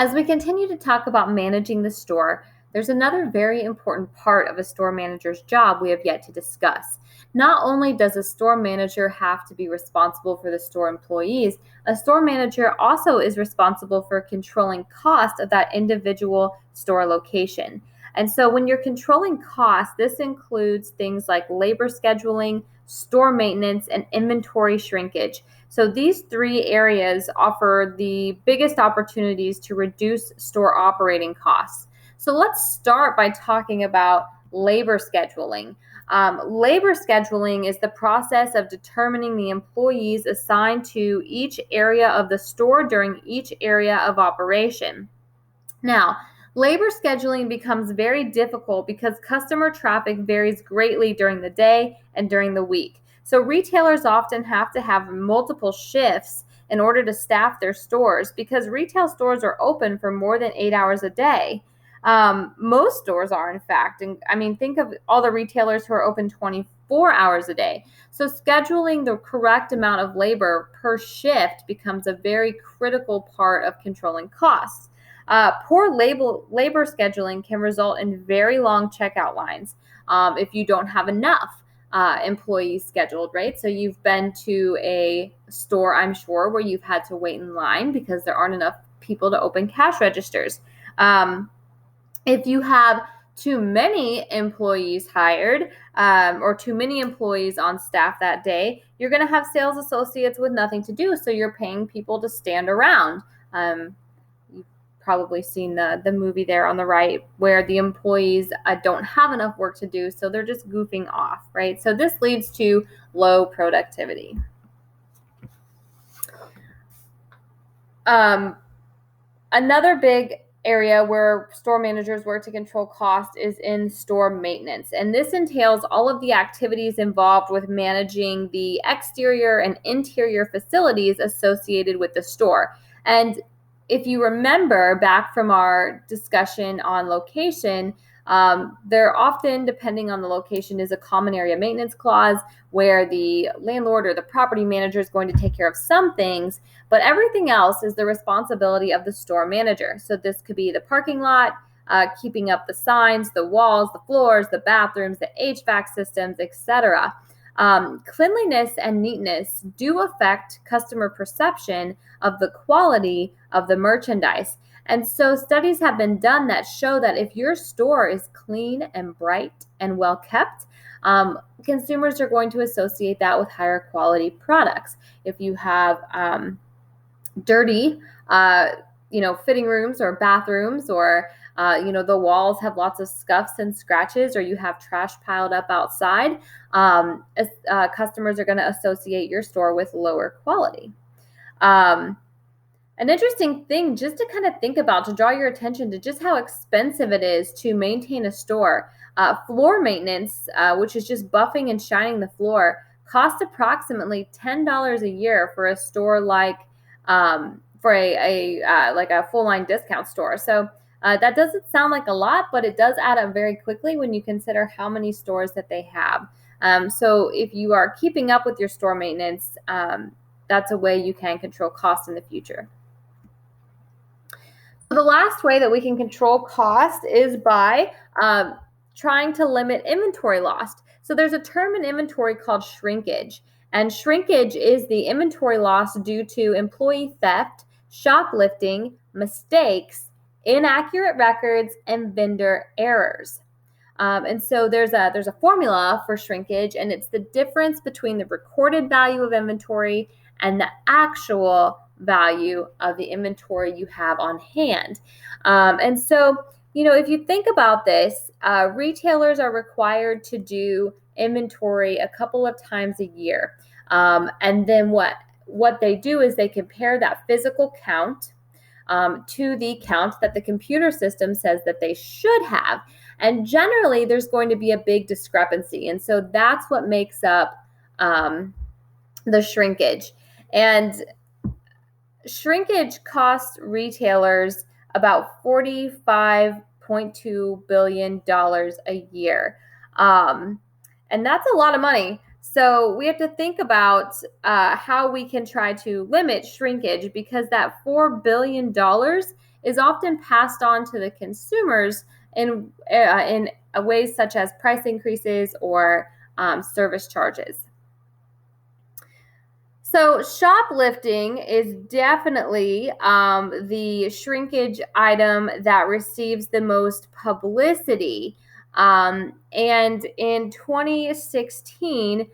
As we continue to talk about managing the store, there's another very important part of a store manager's job we have yet to discuss. Not only does a store manager have to be responsible for the store employees, a store manager also is responsible for controlling cost of that individual store location. And so when you're controlling costs, this includes things like labor scheduling, store maintenance, and inventory shrinkage. So these three areas offer the biggest opportunities to reduce store operating costs. So let's start by talking about labor scheduling. Labor scheduling is the process of determining the employees assigned to each area of the store during each area of operation. Now, labor scheduling becomes very difficult because customer traffic varies greatly during the day and during the week. So retailers often have to have multiple shifts in order to staff their stores because retail stores are open for more than 8 hours a day. Most stores are, in fact. And I mean, think of all the retailers who are open 24 hours a day. So scheduling the correct amount of labor per shift becomes a very critical part of controlling costs. Poor labor scheduling can result in very long checkout lines if you don't have enough employees scheduled, right? So you've been to a store, I'm sure, where you've had to wait in line because there aren't enough people to open cash registers. If you have too many employees hired or too many employees on staff that day, you're going to have sales associates with nothing to do. So you're paying people to stand around. You've probably seen the movie there on the right where the employees don't have enough work to do. So they're just goofing off, right? So this leads to low productivity. Another big area where store managers work to control cost is in store maintenance. And this entails all of the activities involved with managing the exterior and interior facilities associated with the store. And if you remember back from our discussion on location, there often, depending on the location, is a common area maintenance clause where the landlord or the property manager is going to take care of some things, but everything else is the responsibility of the store manager. So this could be the parking lot, keeping up the signs, the walls, the floors, the bathrooms, the HVAC systems, etc. Cleanliness and neatness do affect customer perception of the quality of the merchandise. And so studies have been done that show that if your store is clean and bright and well kept, consumers are going to associate that with higher quality products. If you have dirty, fitting rooms or bathrooms, or the walls have lots of scuffs and scratches, or you have trash piled up outside, customers are going to associate your store with lower quality. An interesting thing just to kind of think about, to draw your attention to just how expensive it is to maintain a store. Floor maintenance, which is just buffing and shining the floor, costs approximately $10 a year for a store like for a full line discount store. So that doesn't sound like a lot, but it does add up very quickly when you consider how many stores that they have. So if you are keeping up with your store maintenance, that's a way you can control costs in the future. So the last way that we can control cost is by trying to limit inventory loss. So there's a term in inventory called shrinkage. And shrinkage is the inventory loss due to employee theft, shoplifting, mistakes, inaccurate records, and vendor errors. And so there's a formula for shrinkage, and it's the difference between the recorded value of inventory and the actual value of the inventory you have on hand. And so, if you think about this, retailers are required to do inventory a couple of times a year. And then what they do is they compare that physical count to the count that the computer system says that they should have. And generally, there's going to be a big discrepancy. And so that's what makes up the shrinkage. And shrinkage costs retailers about $45.2 billion a year. And that's a lot of money. So we have to think about how we can try to limit shrinkage, because that $4 billion is often passed on to the consumers in ways such as price increases or service charges. So shoplifting is definitely the shrinkage item that receives the most publicity. And in 2016,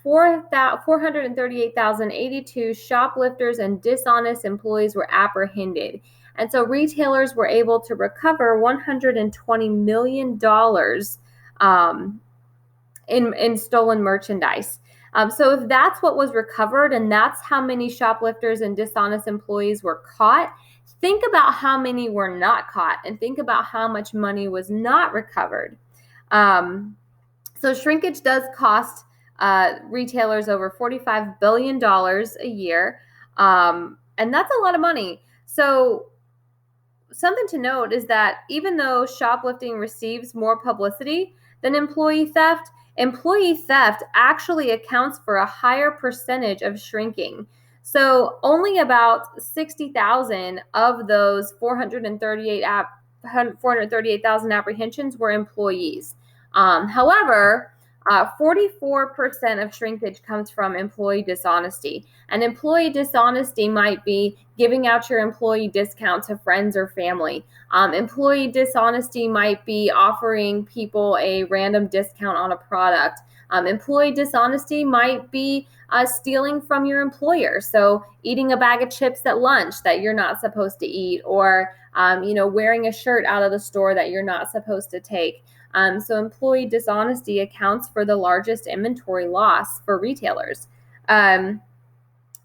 438,082 shoplifters and dishonest employees were apprehended. And so retailers were able to recover $120 million in stolen merchandise. So if that's what was recovered and that's how many shoplifters and dishonest employees were caught, think about how many were not caught and think about how much money was not recovered. So shrinkage does cost retailers over $45 billion a year, and that's a lot of money. So something to note is that even though shoplifting receives more publicity than employee theft actually accounts for a higher percentage of shrinking. So only about 60,000 of those 438,000 apprehensions were employees. However, 44% of shrinkage comes from employee dishonesty. And employee dishonesty might be giving out your employee discount to friends or family. Employee dishonesty might be offering people a random discount on a product. Employee dishonesty might be stealing from your employer. So eating a bag of chips at lunch that you're not supposed to eat, or wearing a shirt out of the store that you're not supposed to take. So employee dishonesty accounts for the largest inventory loss for retailers.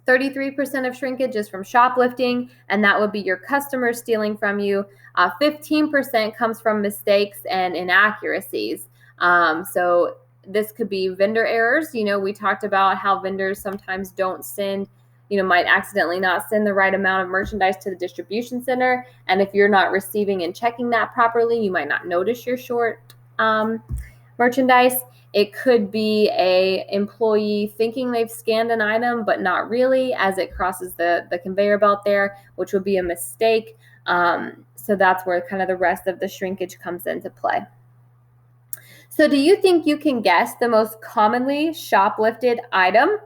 33% of shrinkage is from shoplifting, and that would be your customers stealing from you. 15% comes from mistakes and inaccuracies. So this could be vendor errors. We talked about how vendors sometimes don't send, might accidentally not send the right amount of merchandise to the distribution center. And if you're not receiving and checking that properly, you might not notice you're short merchandise. It could be a employee thinking they've scanned an item, but not really, as it crosses the conveyor belt there, which would be a mistake. So that's where kind of the rest of the shrinkage comes into play. So do you think you can guess the most commonly shoplifted item?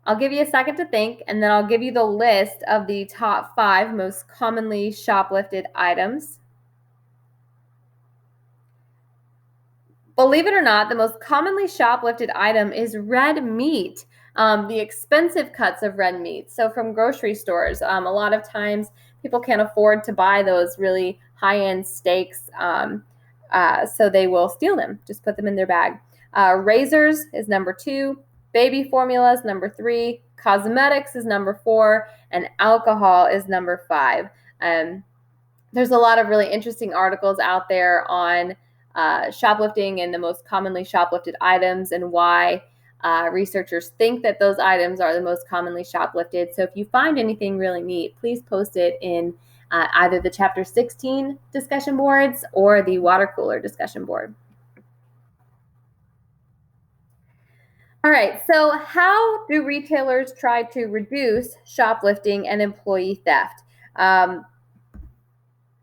I'll give you a second to think, and then I'll give you the list of the top 5 most commonly shoplifted items. Believe it or not, the most commonly shoplifted item is red meat, the expensive cuts of red meat. So from grocery stores, a lot of times people can't afford to buy those really high-end steaks, so they will steal them, just put them in their bag. Razors is number 2, baby formula is number 3, cosmetics is number 4, and alcohol is number 5. There's a lot of really interesting articles out there on shoplifting and the most commonly shoplifted items and why researchers think that those items are the most commonly shoplifted. So if you find anything really neat, please post it in either the Chapter 16 discussion boards or the water cooler discussion board. All right, so how do retailers try to reduce shoplifting and employee theft?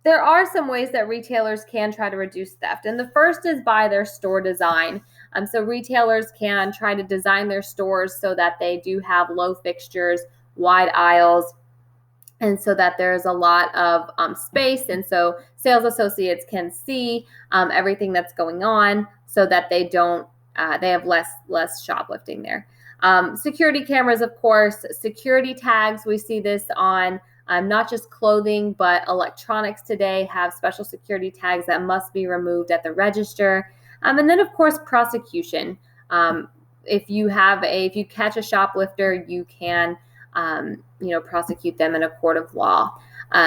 There are some ways that retailers can try to reduce theft, and the first is by their store design. So retailers can try to design their stores so that they do have low fixtures, wide aisles, and so that there's a lot of space, and so sales associates can see everything that's going on, so that they have less shoplifting there. Security cameras, of course, security tags. We see this on not just clothing, but electronics today have special security tags that must be removed at the register. And then, of course, prosecution. If you catch a shoplifter, you can, prosecute them in a court of law.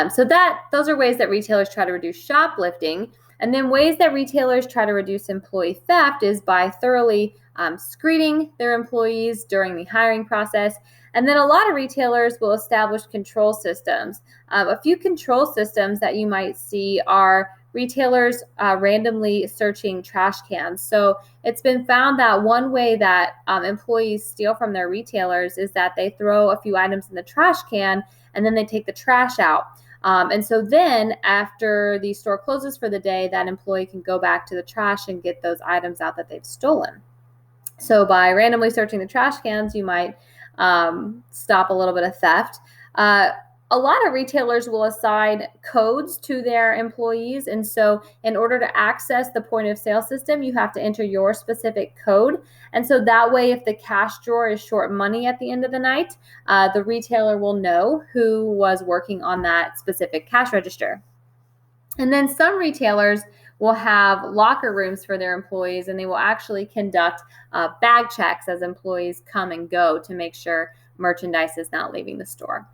So those are ways that retailers try to reduce shoplifting. And then ways that retailers try to reduce employee theft is by thoroughly screening their employees during the hiring process. And then a lot of retailers will establish control systems. A few control systems that you might see are retailers randomly searching trash cans. So it's been found that one way that employees steal from their retailers is that they throw a few items in the trash can, and then they take the trash out. And so then after the store closes for the day, that employee can go back to the trash and get those items out that they've stolen. So by randomly searching the trash cans, you might stop a little bit of theft. A lot of retailers will assign codes to their employees. And so in order to access the point of sale system, you have to enter your specific code. And so that way, if the cash drawer is short money at the end of the night, the retailer will know who was working on that specific cash register. And then some retailers will have locker rooms for their employees, and they will actually conduct bag checks as employees come and go to make sure merchandise is not leaving the store.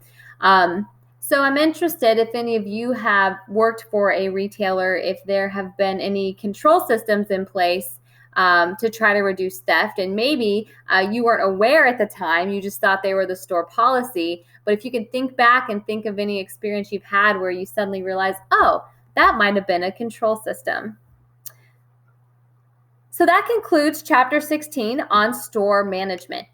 So I'm interested if any of you have worked for a retailer, if there have been any control systems in place to try to reduce theft. And maybe you weren't aware at the time, you just thought they were the store policy. But if you can think back and think of any experience you've had where you suddenly realize, oh, that might have been a control system. So that concludes Chapter 16 on store management.